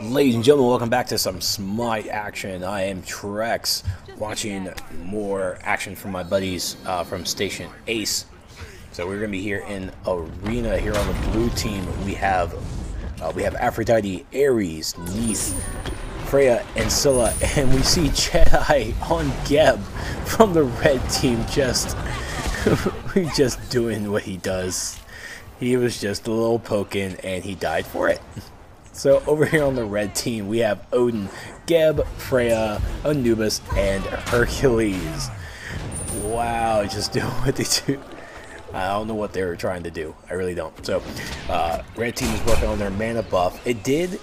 Ladies and gentlemen, welcome back to some Smite action. I am Trex, watching more action from my buddies from Station Ace. So we're going to be here in Arena. Here on the blue team, we have Aphrodite, Ares, Neith, Freya, and Scylla, and we see Jedi on Geb from the red team just doing what he does. He was just a little poking, and he died for it. So over here on the red team, we have Odin, Geb, Freya, Anubis, and Hercules. Wow, just doing what they do. I don't know what they were trying to do. I really don't. So, red team is working on their mana buff. It did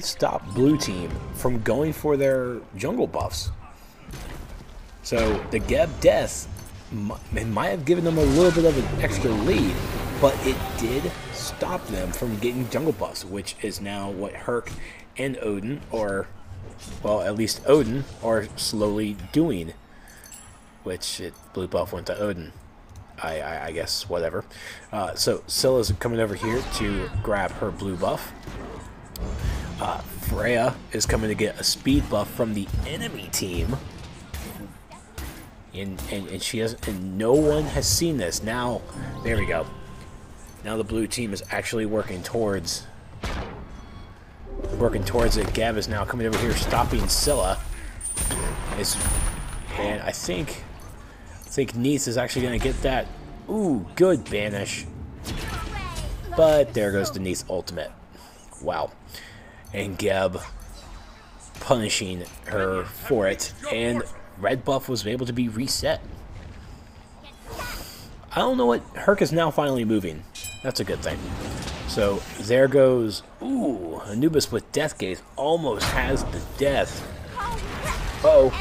stop blue team from going for their jungle buffs. So the Geb death, it might have given them a little bit of an extra lead, but it did stop them from getting jungle buffs, which is now what Herc and Odin, or, well, at least Odin, are slowly doing. Which, blue buff went to Odin. I guess, whatever. So, Scylla's coming over here to grab her blue buff. Freya is coming to get a speed buff from the enemy team. And she has, and no one has seen this. Now, there we go. Now the blue team is actually working towards it. Geb is now coming over here, stopping Scylla. And I think Neith is actually going to get that. Ooh, good banish. But there goes the Neith ultimate. Wow. And Geb punishing her for it. And red buff was able to be reset. I don't know what... Herc is now finally moving. That's a good thing. So, there goes... Ooh, Anubis with Death Gaze almost has the death. Uh-oh.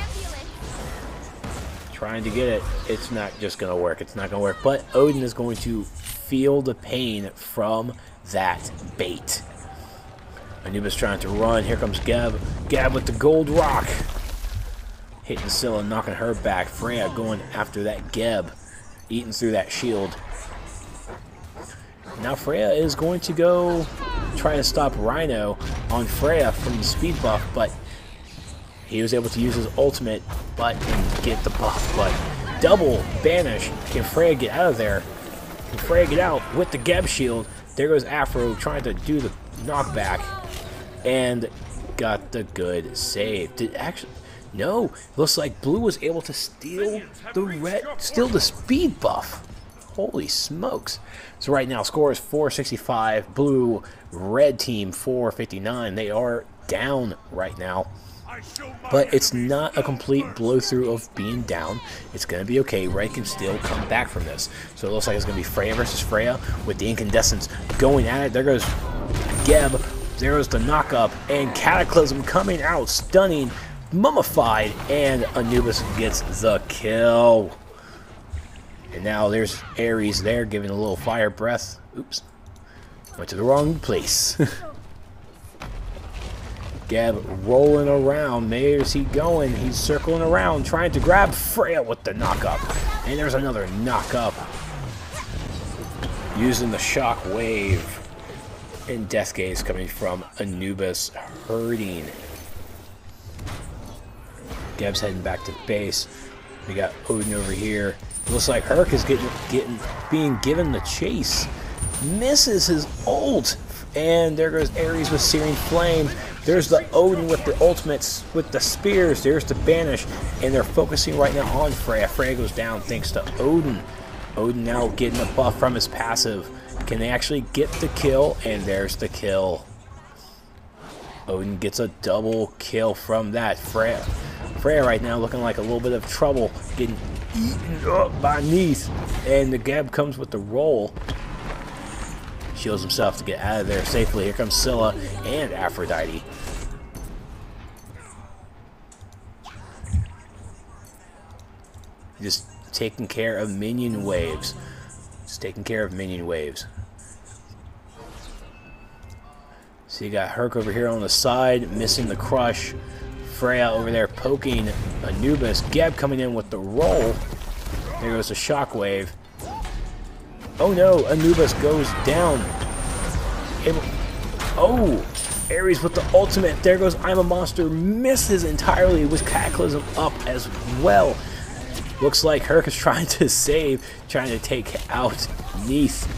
Trying to get it. It's not just going to work. It's not going to work. But Odin is going to feel the pain from that bait. Anubis trying to run. Here comes Geb. Geb with the gold rock. Hitting Scylla, knocking her back. Freya going after that Geb. Eating through that shield. Now Freya is going to go try to stop Rhino on Freya from the speed buff, but he was able to use his ultimate but get the buff. But double banish. Can Freya get out of there? Can Freya get out with the Geb shield? There goes Afro trying to do the knockback and got the good save. Did actually... No, looks like blue was able to steal the speed buff. Holy smokes. So right now, score is 465. Blue, red team 459. They are down right now. But it's not a complete blow through of being down. It's going to be okay. Red can still come back from this. So it looks like it's going to be Freya versus Freya with the incandescents going at it. There goes Geb. There goes the knock-up. And Cataclysm coming out. Stunning. Mummified, and Anubis gets the kill. And now there's Ares there giving a little fire breath. Oops. Went to the wrong place. Geb rolling around. Where's he going? He's circling around trying to grab Freya with the knock-up. And there's another knock-up. Using the shock wave. And Death Gaze coming from Anubis, hurting. Geb's heading back to base. We got Odin over here. Looks like Herc is being given the chase. Misses his ult. And there goes Ares with Searing Flame. There's the Odin with the ultimates, with the spears. There's the banish. And they're focusing right now on Freya. Freya goes down thanks to Odin. Odin now getting a buff from his passive. Can they actually get the kill? And there's the kill. Odin gets a double kill from that. Freya right now looking like a little bit of trouble, getting eaten up by Neith. And the Geb comes with the roll. Shields himself to get out of there safely. Here comes Scylla and Aphrodite. Just taking care of minion waves. Just taking care of minion waves. So you got Herc over here on the side, missing the crush. Freya over there poking Anubis. Geb coming in with the roll. There goes the shockwave. Oh no, Anubis goes down. Oh, Ares with the ultimate. There goes I'm a Monster. Misses entirely with Cataclysm up as well. Looks like Herc is trying to save, trying to take out Neath.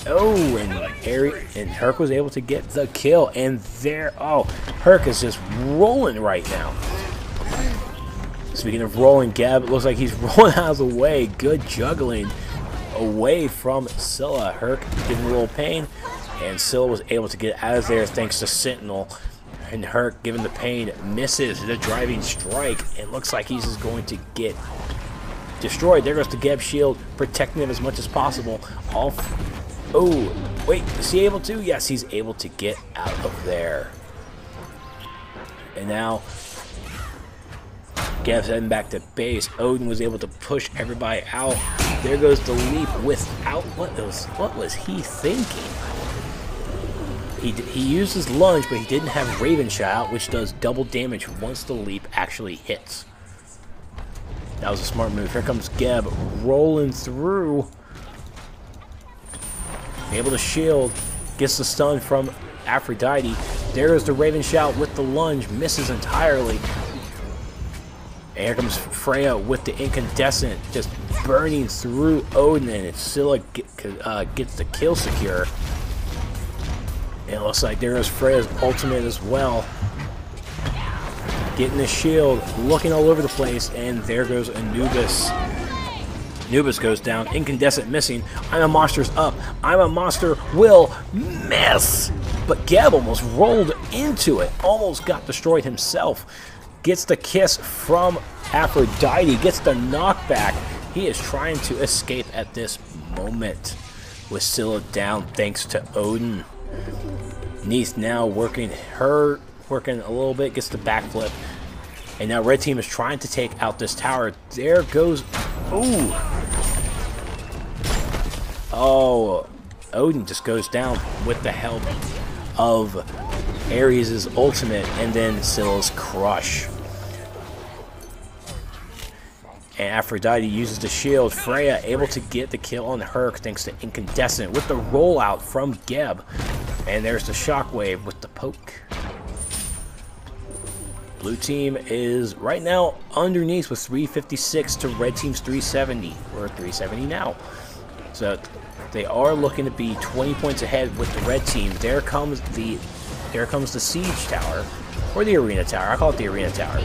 Oh, and Herc was able to get the kill. And there, oh, Herc is just rolling right now. Speaking of rolling, Gab, it looks like he's rolling out of the way. Good juggling away from Scylla. Herc giving a little pain, and Scylla was able to get out of there thanks to Sentinel. And Herc, given the pain, misses the driving strike. It looks like he's just going to get destroyed. There goes the Geb shield, protecting him as much as possible. Oh, wait, is he able to? Yes, he's able to get out of there. And now Geb's heading back to base. Odin was able to push everybody out. There goes the leap without, what was he thinking? He used his lunge, but he didn't have Raven Shot out, which does double damage once the leap actually hits. That was a smart move. Here comes Geb rolling through. Able to shield. Gets the stun from Aphrodite. There is the Raven Shout with the lunge. Misses entirely. And here comes Freya with the incandescent. Just burning through Odin. And Scylla gets the kill secure. And it looks like there is Freya's ultimate as well. Getting the shield, looking all over the place, and there goes Anubis. Anubis goes down, incandescent missing. I'm a Monster's up. I'm a Monster will miss. But Geb almost rolled into it, almost got destroyed himself. Gets the kiss from Aphrodite, gets the knockback. He is trying to escape at this moment with Scylla down thanks to Odin. Neath now working a little bit, gets the backflip. And now red team is trying to take out this tower. There goes, ooh. Oh, Odin just goes down with the help of Ares' ultimate and then Scylla's crush. And Aphrodite uses the shield. Freya able to get the kill on Herc thanks to Incandescent with the rollout from Geb. And there's the shockwave with the poke. Blue team is right now underneath with 356 to red team's 370. We're 370 now. So they are looking to be 20 points ahead with the red team. There comes the siege tower, or the arena tower. I call it the arena tower.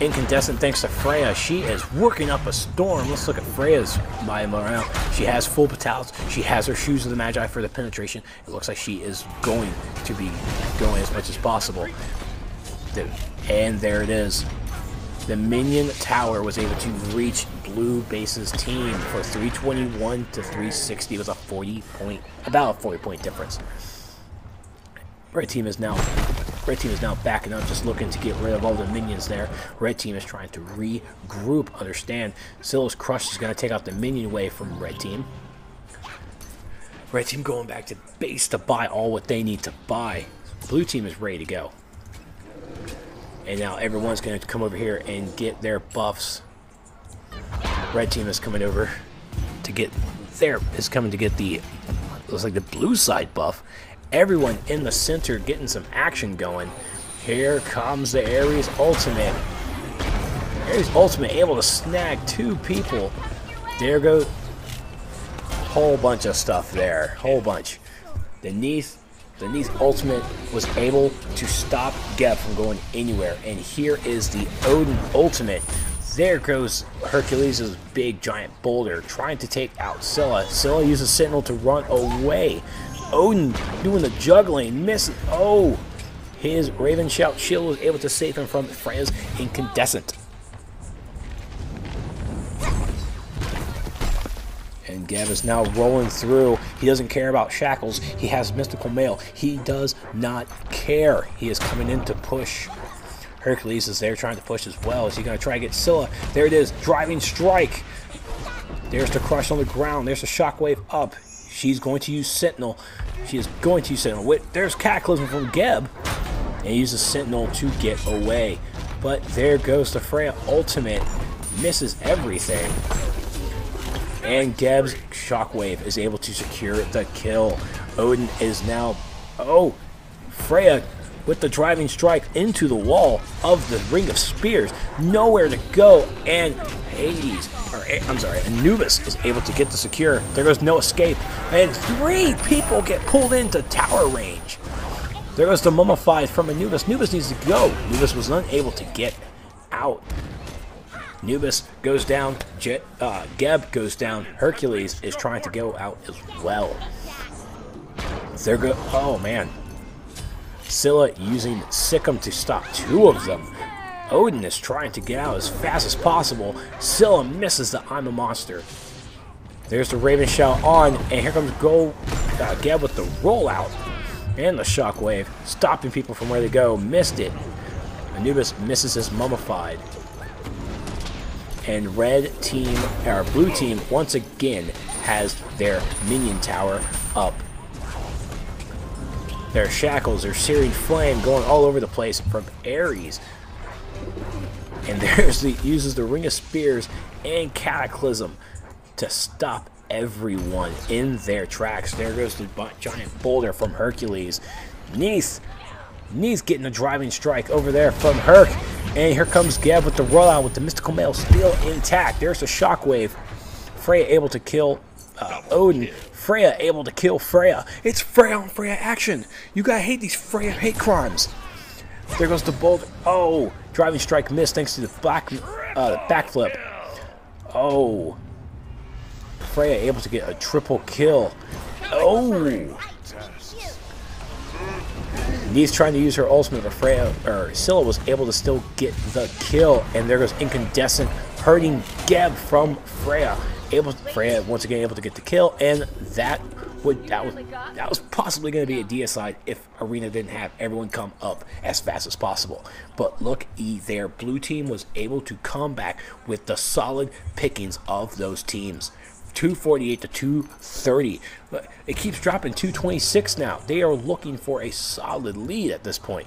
Incandescent thanks to Freya. She is working up a storm. Let's look at Freya's by morale. She has full petals. She has her shoes of the Magi for the penetration. It looks like she is going to be going as much as possible. And there it is. The minion tower was able to reach blue base's team for 321 to 360 with a about a 40-point difference. Red team is now backing up, just looking to get rid of all the minions there. Red team is trying to regroup. Understand, Scylla's crush is going to take out the minion wave from red team. Red team going back to base to buy all what they need to buy. Blue team is ready to go. And now everyone's going to come over here and get their buffs. Red team is coming over to get the, looks like the blue side buff. Everyone in the center getting some action going. Here comes the Ares ultimate. Ares ultimate able to snag 2 people. There goes whole bunch of stuff there. Whole bunch. The Neath ultimate was able to stop Geb from going anywhere. And here is the Odin ultimate. There goes Hercules' big giant boulder trying to take out Scylla. Scylla uses Sentinel to run away. Odin doing the juggling, misses. Oh, his Raven Shout shield was able to save him from Freya's Incandescent. And Geb is now rolling through. He doesn't care about shackles. He has Mystical Mail. He does not care. He is coming in to push. Hercules is there trying to push as well. Is he going to try to get Scylla? There it is. Driving strike. There's the crush on the ground. There's the shockwave up. She's going to use Sentinel. She is going to use Sentinel. Wait, there's Cataclysm from Geb. And he uses Sentinel to get away. But there goes the Freya ultimate. Misses everything. And Geb's shockwave is able to secure the kill. Odin is now... Oh! Freya with the driving strike into the wall of the Ring of Spears. Nowhere to go, and Anubis is able to get the secure. There goes no escape, and 3 people get pulled into tower range. There goes the mummified from Anubis. Anubis needs to go. Anubis was unable to get out. Anubis goes down. Geb goes down. Hercules is trying to go out as well. Oh man. Scylla using Sikkim to stop 2 of them. Odin is trying to get out as fast as possible. Scylla misses the I'm a Monster. There's the Raven Shout on, and here comes Geb with the rollout and the shockwave, stopping people from where they go. Missed it. Anubis misses his mummified. And blue team once again has their minion tower up. Their shackles, their searing flame going all over the place from Ares. And uses the Ring of Spears and Cataclysm to stop everyone in their tracks. There goes the giant boulder from Hercules. Neith getting a driving strike over there from Herc. And here comes Geb with the rollout with the mystical mail still intact. There's the shockwave. Freya able to kill Odin. Freya able to kill Freya. It's Freya on Freya action. You gotta hate these Freya hate crimes. There goes the boulder. Oh, driving strike missed thanks to the backflip. Oh, Freya able to get a triple kill. Oh, Neith's trying to use her ultimate, but Scylla was able to still get the kill. And there goes Incandescent hurting Geb from Freya. Freya once again able to get the kill, and that was possibly going to be a deicide if Arena didn't have everyone come up as fast as possible. But look there, blue team was able to come back with the solid pickings of those teams. 248 to 230. It keeps dropping 226 now. They are looking for a solid lead at this point.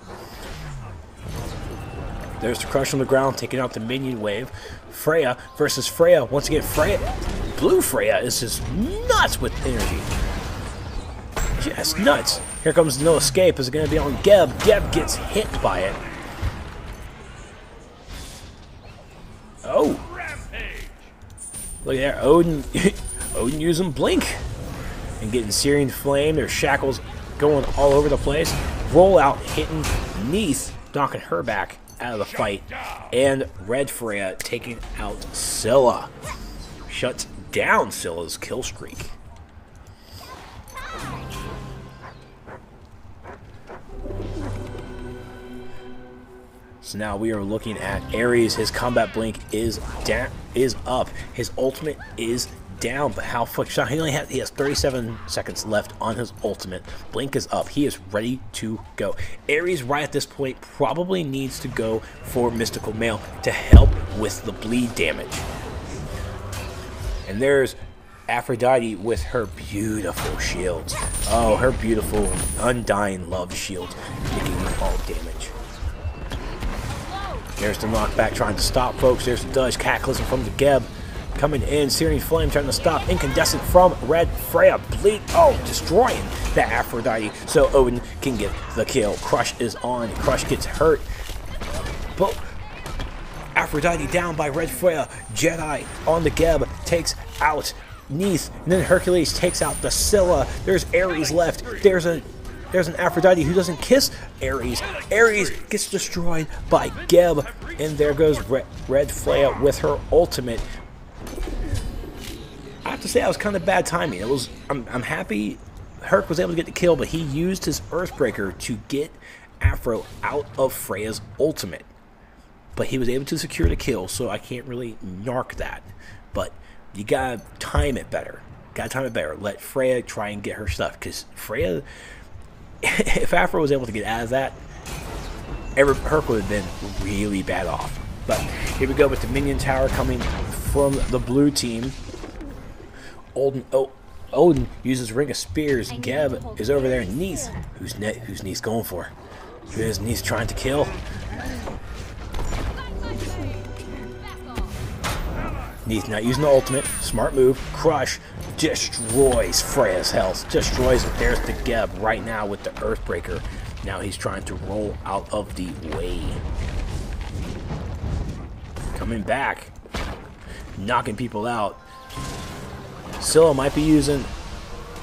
There's the crush on the ground, taking out the minion wave. Freya versus Freya. Once again, Blue Freya is just nuts with energy. Just nuts. Here comes no escape. Is it going to be on Geb? Geb gets hit by it. Oh. Look at there. Odin using Blink. And getting Searing Flame. Their shackles going all over the place. Rollout hitting Neith, knocking her back out of the fight. And Red Freya taking out Scylla. Shuts down Scylla's kill streak. So now we are looking at Ares. His combat blink is up. His ultimate is down, but how fuck shot? He has 37 seconds left on his ultimate. Blink is up. He is ready to go. Ares right at this point probably needs to go for Mystical Mail to help with the bleed damage. And there's Aphrodite with her beautiful shields. Oh, her beautiful Undying Love shield, taking all damage. There's the knockback trying to stop folks. There's the dodge. Cataclysm from the Geb coming in. Searing Flame trying to stop. Incandescent from Red Freya. Bleed. Oh, destroying that Aphrodite so Odin can get the kill. Crush is on. Crush gets hurt. But Aphrodite down by Red Freya. Jedi on the Geb takes out Neith. And then Hercules takes out the Scylla. There's Ares left. There's an Aphrodite who doesn't kiss Ares. Ares gets destroyed by Geb. And there goes Red Freya with her ultimate. I have to say that was kind of bad timing. I'm happy Herc was able to get the kill, but he used his Earthbreaker to get Aphro out of Freya's ultimate. But he was able to secure the kill, so I can't really narc that. But you gotta time it better. Let Freya try and get her stuff, because Freya, if Aphro was able to get out of that, Herc would have been really bad off. But here we go with the minion tower coming from the blue team. Odin uses Ring of Spears. Geb is over there. Neith, who's Neith going for? Who is Neith trying to kill? Neith not using the ultimate. Smart move. Crush destroys Freya's health. Destroys it. There's the Geb right now with the Earthbreaker. Now he's trying to roll out of the way. Coming back. Knocking people out. Scylla might be using...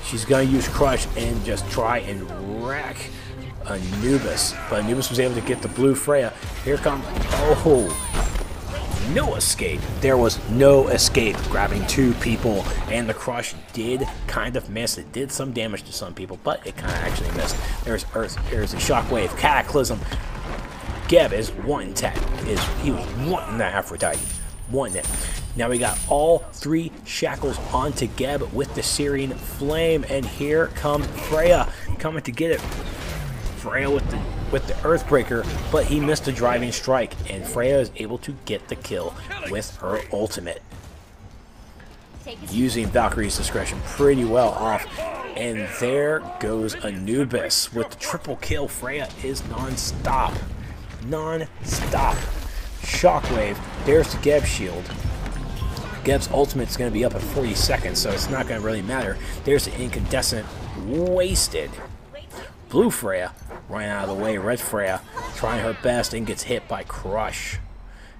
She's going to use Crush and just try and rack Anubis. But Anubis was able to get the blue Freya. Here comes... Oh! No escape. There was no escape. Grabbing two people. And the Crush did kind of miss. It did some damage to some people, but it kind of actually missed. There's Earth. There's a Shockwave. Cataclysm. Geb is wanting that. He was wanting that Aphrodite. Wanting it. Now we got all three shackles onto Geb with the Syrian Flame, and here comes Freya coming to get it. Freya with the Earthbreaker, but he missed a driving strike, and Freya is able to get the kill with her ultimate. Using Valkyrie's discretion pretty well off, and there goes Anubis with the triple kill. Freya is non-stop. Non-stop. Shockwave. There's the Geb shield. Geb's ultimate is going to be up in 40 seconds, so it's not going to really matter. There's the incandescent. Wasted. Blue Freya running out of the way. Red Freya trying her best and gets hit by Crush.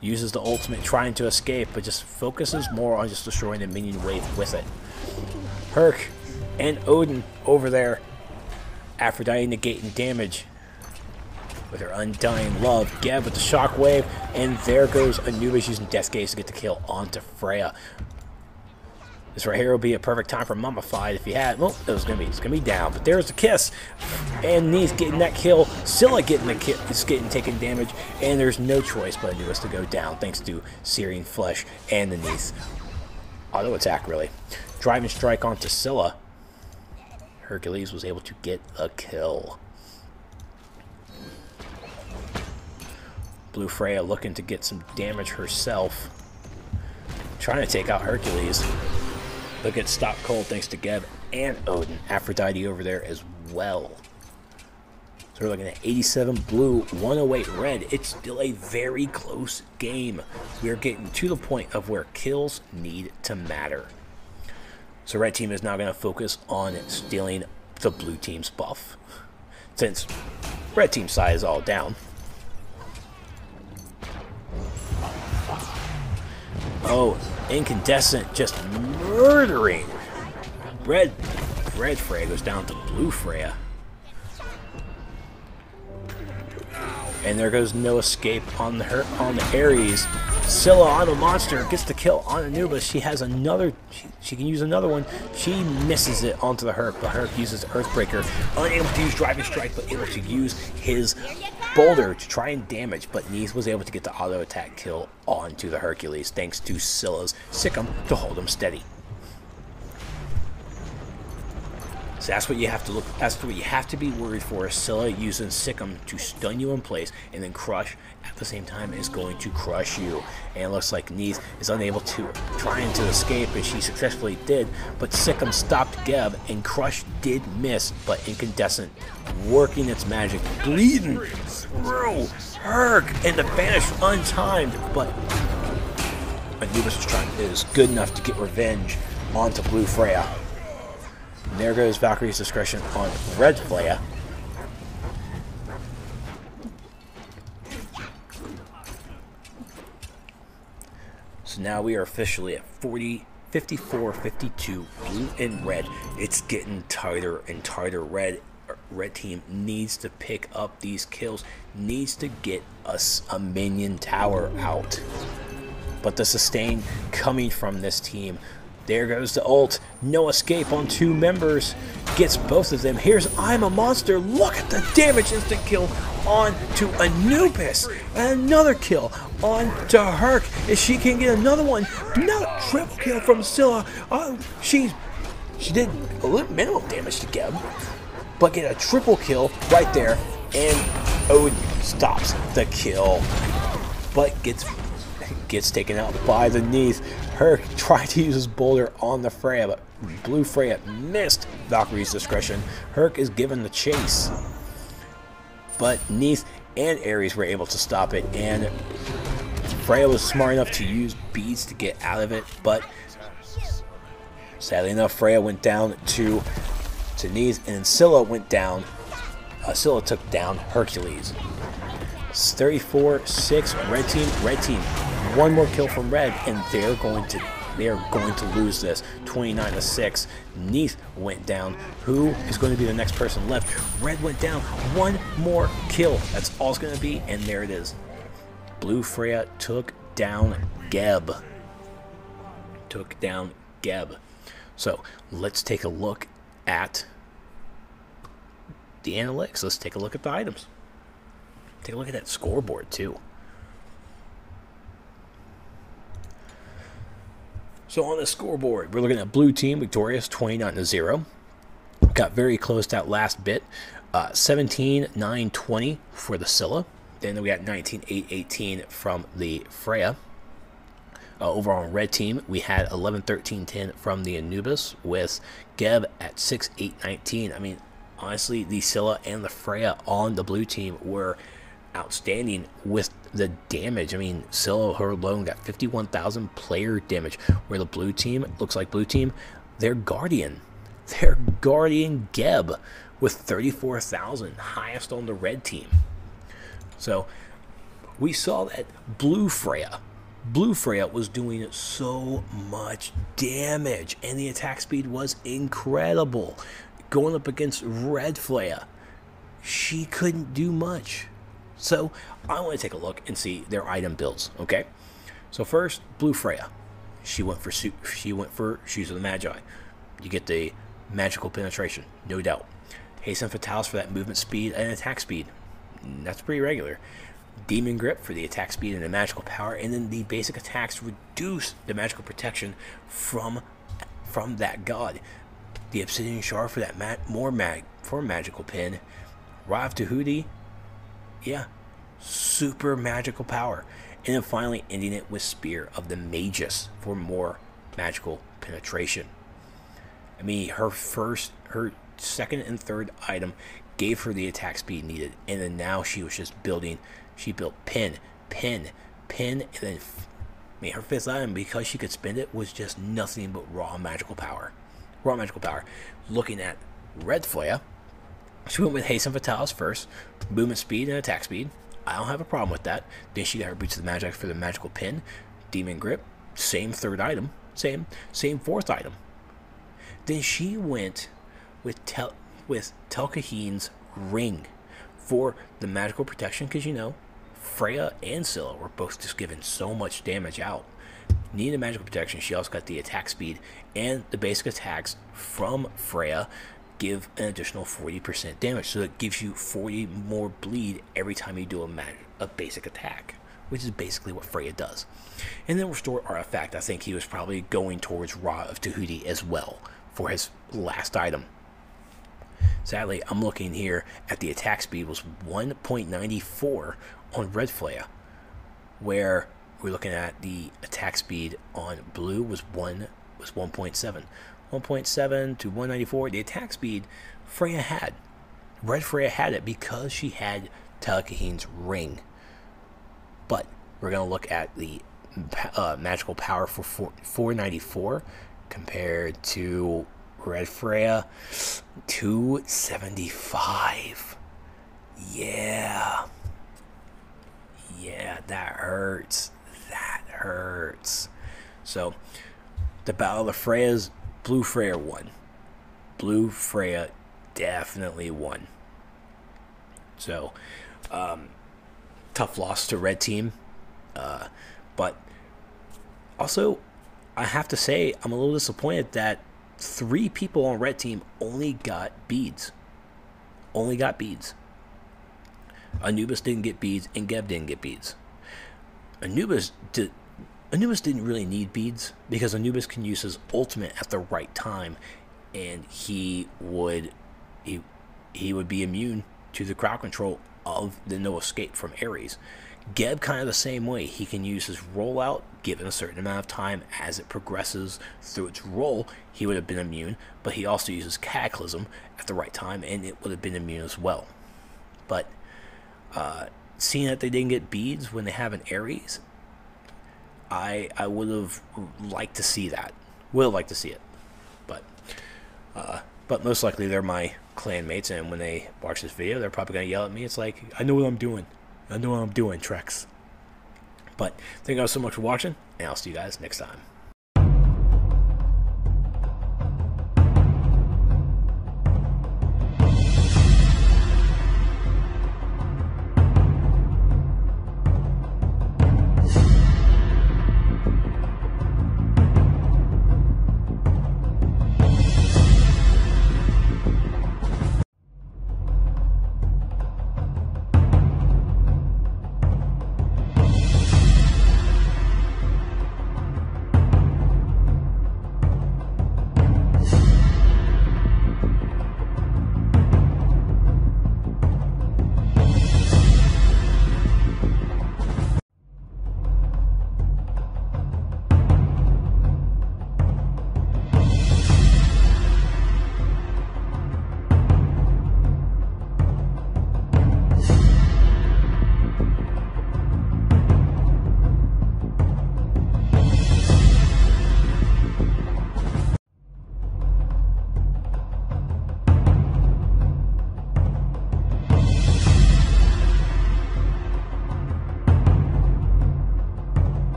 Uses the ultimate trying to escape, but just focuses more on just destroying the minion wave with it. Herc and Odin over there. Aphrodite negating damage with her undying love. Geb with the shockwave, and there goes Anubis using Death Gaze to get the kill onto Freya. This right here will be a perfect time for Mummified if he had. Well, it's gonna be down, but there's the kiss, and Neith getting that kill. Scylla getting the kill, is taking damage, and there's no choice but Anubis to go down thanks to Syrian Flesh and the Neith auto attack. Really, driving strike onto Scylla. Hercules was able to get a kill. Blue Freya looking to get some damage herself. Trying to take out Hercules. Look at Stop Cold thanks to Geb and Odin. Aphrodite over there as well. So we're looking at 87 blue, 108 red. It's still a very close game. We are getting to the point of where kills need to matter. So red team is now going to focus on stealing the blue team's buff. Since red team's side is all down. Oh, Incandescent just murdering. Red Freya goes down to blue Freya. And there goes no escape on the Ares. Scylla on a monster gets the kill on Anubis. She has another. She can use another one. She misses it onto the Herc, but Herc uses Earthbreaker, unable to use Driving Strike, but able to use his Boulder to try and damage. But Neith was able to get the auto attack kill onto the Hercules, thanks to Scylla's Sikkim to hold him steady. So that's what you have to look. That's what you have to be worried for. Scylla using Sikkim to stun you in place, and then Crush at the same time is going to crush you. And it looks like Neith is unable to trying to escape, and she successfully did. But Sikkim stopped Geb, and Crush did miss. But Incandescent working its magic, bleeding through Herc, and the banish untimed. But Anubis is good enough to get revenge onto blue Freya. And there goes Valkyrie's discretion on red Freya. So now we are officially at 54-52, blue and red. It's getting tighter and tighter. Red team needs to pick up these kills, needs to get us a minion tower out. But the sustain coming from this team. There goes the ult. No escape on two members. Gets both of them. Here's I'm a Monster. Look at the damage. Instant kill on to Anubis. And another kill on to Herc. If she can get another one. Not triple kill from Scylla. She did a little minimum damage to Geb. But get a triple kill right there. And Odin stops the kill. But gets taken out by the Neith. Herc tried to use his boulder on the Freya, but blue Freya missed Valkyrie's discretion. Herc is given the chase. But Neith and Ares were able to stop it, and Freya was smart enough to use beads to get out of it, but sadly enough, Freya went down to Neith, and Scylla went down Scylla took down Hercules. 34-6 red team. Red team, one more kill from red, and they are going to lose this. 29-6. Neath went down. Who is going to be the next person left? Red went down. One more kill. That's all it's going to be, and there it is. Blue Freya took down Geb. So let's take a look at the analytics. Let's take a look at the items. Take a look at that scoreboard too. So on the scoreboard, we're looking at blue team victorious 29-0. Got very close to that last bit. 17-9-20 for the Scylla. Then we got 19-8-18 from the Freya. Over on red team, we had 11-13-10 from the Anubis, with Geb at 6-8-19. I mean, honestly, the Scylla and the Freya on the blue team were outstanding with the damage. I mean, Scylla, her alone, got 51,000 player damage, where the blue team, looks like blue team, their Guardian Geb with 34,000, highest on the red team. So we saw that Blue Freya was doing so much damage, and the attack speed was incredible. Going up against Red Freya, she couldn't do much. So I want to take a look and see their item builds. Okay, so first, Blue Freya, she went for Shoes of the Magi. You get the magical penetration, no doubt. Hasten Fatalis for that movement speed and attack speed. That's pretty regular. Demon Grip for the attack speed and the magical power, and then the basic attacks reduce the magical protection from that god. The Obsidian Shard for that magical pin. Rod of Tahuti, yeah, super magical power. And then finally ending it with Spear of the Magus for more magical penetration. I mean, her second and third item gave her the attack speed needed, and then now she was just building. She built pin, and then, I mean, her fifth item, because she could spend it, was just nothing but raw magical power. Looking at Red Freya, she went with Hasten Fatalis first, movement speed and attack speed. I don't have a problem with that. Then she got her Boots of the Magi for the magical pin, Demon Grip, same third item, same fourth item. Then she went with Telkahin's Ring for the magical protection, because, you know, Freya and Scylla were both just giving so much damage out. Needed magical protection. She also got the attack speed, and the basic attacks from Freya give an additional 40% damage, so it gives you 40 more bleed every time you do a basic attack, which is basically what Freya does. And then Restore Artifact, I think he was probably going towards Rod of Tahuti as well for his last item. Sadly, I'm looking here at the attack speed was 1.94 on Red Freya, where we're looking at the attack speed on blue was 1.7. 1.7 to 194. The attack speed Freya had. Red Freya had it because she had Telkahin's Ring. But we're going to look at the magical power for 494 compared to Red Freya, 275. Yeah, that hurts. So the Battle of the Freyas, Blue Freya won. Blue Freya definitely won. So tough loss to red team, but also I have to say I'm a little disappointed that 3 people on red team only got beads. Anubis didn't get beads, and Geb didn't get beads. Anubis didn't really need beads, because Anubis can use his ultimate at the right time, and he would be immune to the crowd control of the no escape from Ares. Geb kind of the same way. He can use his rollout given a certain amount of time. As it progresses through its roll, he would have been immune, but he also uses Cataclysm at the right time, and it would have been immune as well. But seeing that they didn't get beads when they have an Ares, I would have liked to see that. Would have liked to see it. But But most likely they're my clan mates, and when they watch this video, they're probably going to yell at me. It's like, I know what I'm doing. I know what I'm doing, Trex. But thank you guys so much for watching, and I'll see you guys next time.